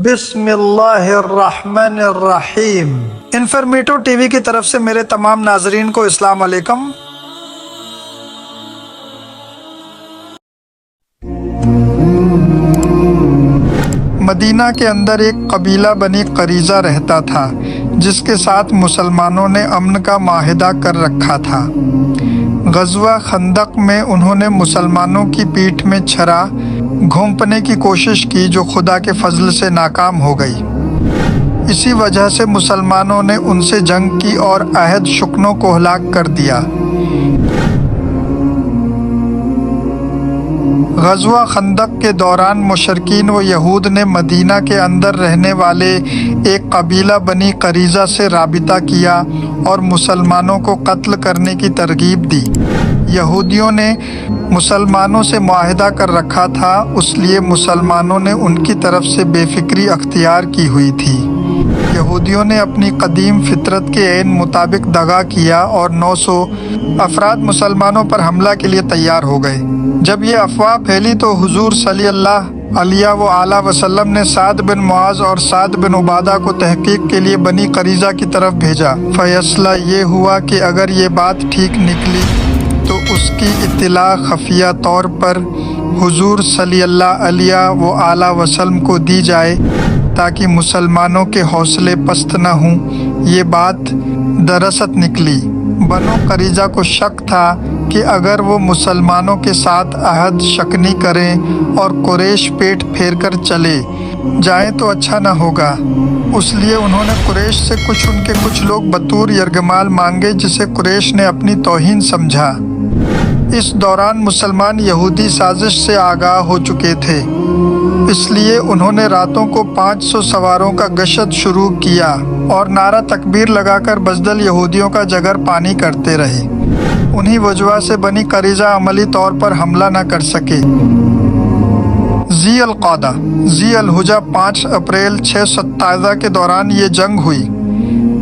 بسم اللہ الرحمن الرحیم۔ انفارمیٹو ٹی وی کی طرف سے میرے تمام ناظرین کو السلام علیکم۔ مدینہ کے اندر ایک قبیلہ بنی قریظہ رہتا تھا جس کے ساتھ مسلمانوں نے امن کا معاہدہ کر رکھا تھا۔ غزوہ خندق میں انہوں نے مسلمانوں کی پیٹھ میں چھرا گھونپنے کی کوشش کی جو خدا کے فضل سے ناکام ہو گئی۔ اسی وجہ سے مسلمانوں نے ان سے جنگ کی اور عہد شکنوں کو ہلاک کر دیا۔ غزوہ خندق کے دوران مشرکین و یہود نے مدینہ کے اندر رہنے والے ایک قبیلہ بنی قریظہ سے رابطہ کیا اور مسلمانوں کو قتل کرنے کی ترغیب دی۔ یہودیوں نے مسلمانوں سے معاہدہ کر رکھا تھا، اس لیے مسلمانوں نے ان کی طرف سے بے فکری اختیار کی ہوئی تھی۔ یہودیوں نے اپنی قدیم فطرت کے عین مطابق دغا کیا اور 900 افراد مسلمانوں پر حملہ کے لیے تیار ہو گئے۔ جب یہ افواہ پھیلی تو حضور صلی اللہ علیہ وسلم نے سعد بن معاذ اور سعد بن عبادہ کو تحقیق کے لیے بنی قریظہ کی طرف بھیجا۔ فیصلہ یہ ہوا کہ اگر یہ بات ٹھیک نکلی تو اس کی اطلاع خفیہ طور پر حضور صلی اللہ علیہ وسلم کو دی جائے تاکہ مسلمانوں کے حوصلے پست نہ ہوں۔ یہ بات درست نکلی۔ بنو قریظہ کو شک تھا کہ اگر وہ مسلمانوں کے ساتھ عہد شکنی کریں اور قریش پیٹ پھیر کر چلے جائیں تو اچھا نہ ہوگا، اس لیے انہوں نے قریش سے ان کے کچھ لوگ بطور یرغمال مانگے جسے قریش نے اپنی توہین سمجھا۔ اس دوران مسلمان یہودی سازش سے آگاہ ہو چکے تھے، اس لیے انہوں نے راتوں کو 500 سواروں کا گشت شروع کیا اور نعرہ تکبیر لگا کر بزدل یہودیوں کا جگر پانی کرتے رہے۔ انہی وجہ سے بنی قریظہ عملی طور پر حملہ نہ کر سکے۔ ذی القعدہ ذی الحجہ 5 اپریل 627 کے دوران یہ جنگ ہوئی۔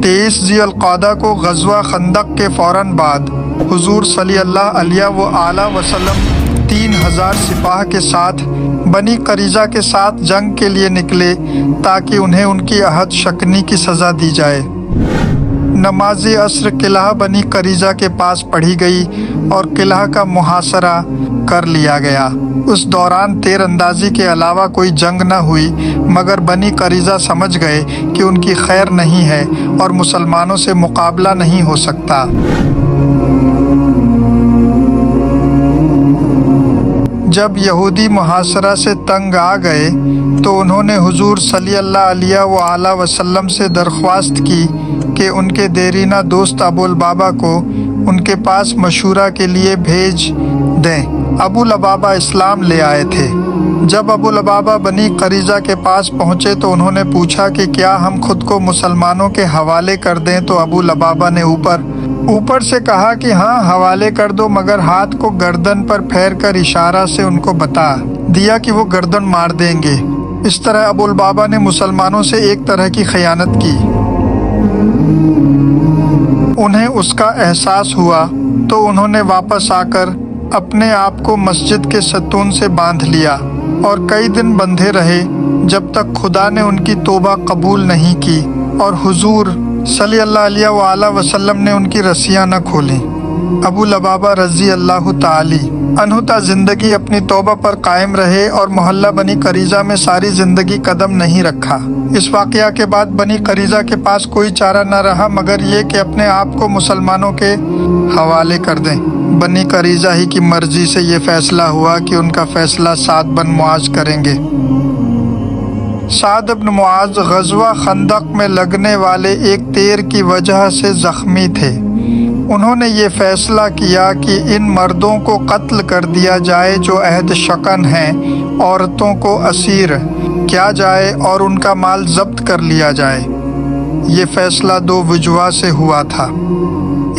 23 ذی القعدہ کو غزوہ خندق کے فوراً بعد حضور صلی اللہ علیہ وسلم 3000 سپاہ کے ساتھ بنی قریظہ کے ساتھ جنگ کے لیے نکلے تاکہ انہیں ان کی عہد شکنی کی سزا دی جائے۔ نماز عصر قلعہ بنی قریظہ کے پاس پڑھی گئی اور قلعہ کا محاصرہ کر لیا گیا۔ اس دوران تیر اندازی کے علاوہ کوئی جنگ نہ ہوئی، مگر بنی قریظہ سمجھ گئے کہ ان کی خیر نہیں ہے اور مسلمانوں سے مقابلہ نہیں ہو سکتا۔ جب یہودی محاصرہ سے تنگ آ گئے تو انہوں نے حضور صلی اللہ علیہ وسلم سے درخواست کی کہ ان کے دیرینہ دوست ابو لبابہ کو ان کے پاس مشورہ کے لیے بھیج دیں۔ ابو لبابہ اسلام لے آئے تھے۔ جب ابو لبابہ بنی قریظہ کے پاس پہنچے تو انہوں نے پوچھا کہ کیا ہم خود کو مسلمانوں کے حوالے کر دیں؟ تو ابو لبابہ نے اوپر سے کہا کہ ہاں حوالے کر دو، مگر ہاتھ کو گردن پر پھیر کر اشارہ سے ان کو بتا دیا کہ وہ گردن مار دیں گے۔ اس طرح ابو لبابہ نے مسلمانوں سے ایک طرح کی خیانت کی۔ انہیں اس کا احساس ہوا تو انہوں نے واپس آ کر اپنے آپ کو مسجد کے ستون سے باندھ لیا اور کئی دن بندھے رہے جب تک خدا نے ان کی توبہ قبول نہیں کی اور حضور صلی اللہ علیہ وسلم نے ان کی رسیاں نہ کھولیں۔ ابو لبابہ رضی اللہ تعالی عنہ تا زندگی اپنی توبہ پر قائم رہے اور محلہ بنی قریظہ میں ساری زندگی قدم نہیں رکھا۔ اس واقعہ کے بعد بنی قریظہ کے پاس کوئی چارہ نہ رہا مگر یہ کہ اپنے آپ کو مسلمانوں کے حوالے کر دیں۔ بنی قریظہ ہی کی مرضی سے یہ فیصلہ ہوا کہ ان کا فیصلہ سعد بن معاذ کریں گے۔ سعد بن معاذ غزوہ خندق میں لگنے والے ایک تیر کی وجہ سے زخمی تھے۔ انہوں نے یہ فیصلہ کیا کہ ان مردوں کو قتل کر دیا جائے جو عہد شکن ہیں، عورتوں کو اسیر کیا جائے اور ان کا مال ضبط کر لیا جائے۔ یہ فیصلہ 2 وجوہ سے ہوا تھا۔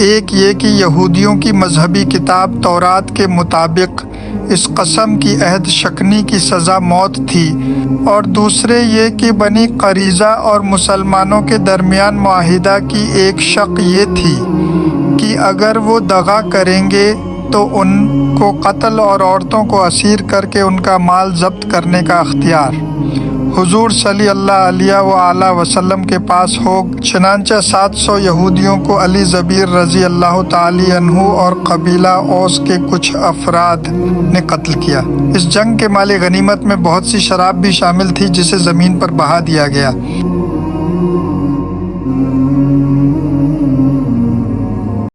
ایک یہ کہ یہودیوں کی مذہبی کتاب تورات کے مطابق اس قسم کی عہد شکنی کی سزا موت تھی، اور دوسرے یہ کہ بنی قریظہ اور مسلمانوں کے درمیان معاہدہ کی ایک شق یہ تھی کہ اگر وہ دغا کریں گے تو ان کو قتل اور عورتوں کو اسیر کر کے ان کا مال ضبط کرنے کا اختیار۔ حضور صلی اللہ علیہ وآلہ وسلم کے پاس ہو۔ چنانچہ 700 یہودیوں کو علی زبیر رضی اللہ تعالی عنہ اور قبیلہ اوس کے کچھ افراد نے قتل کیا۔ اس جنگ کے مال غنیمت میں بہت سی شراب بھی شامل تھی جسے زمین پر بہا دیا گیا۔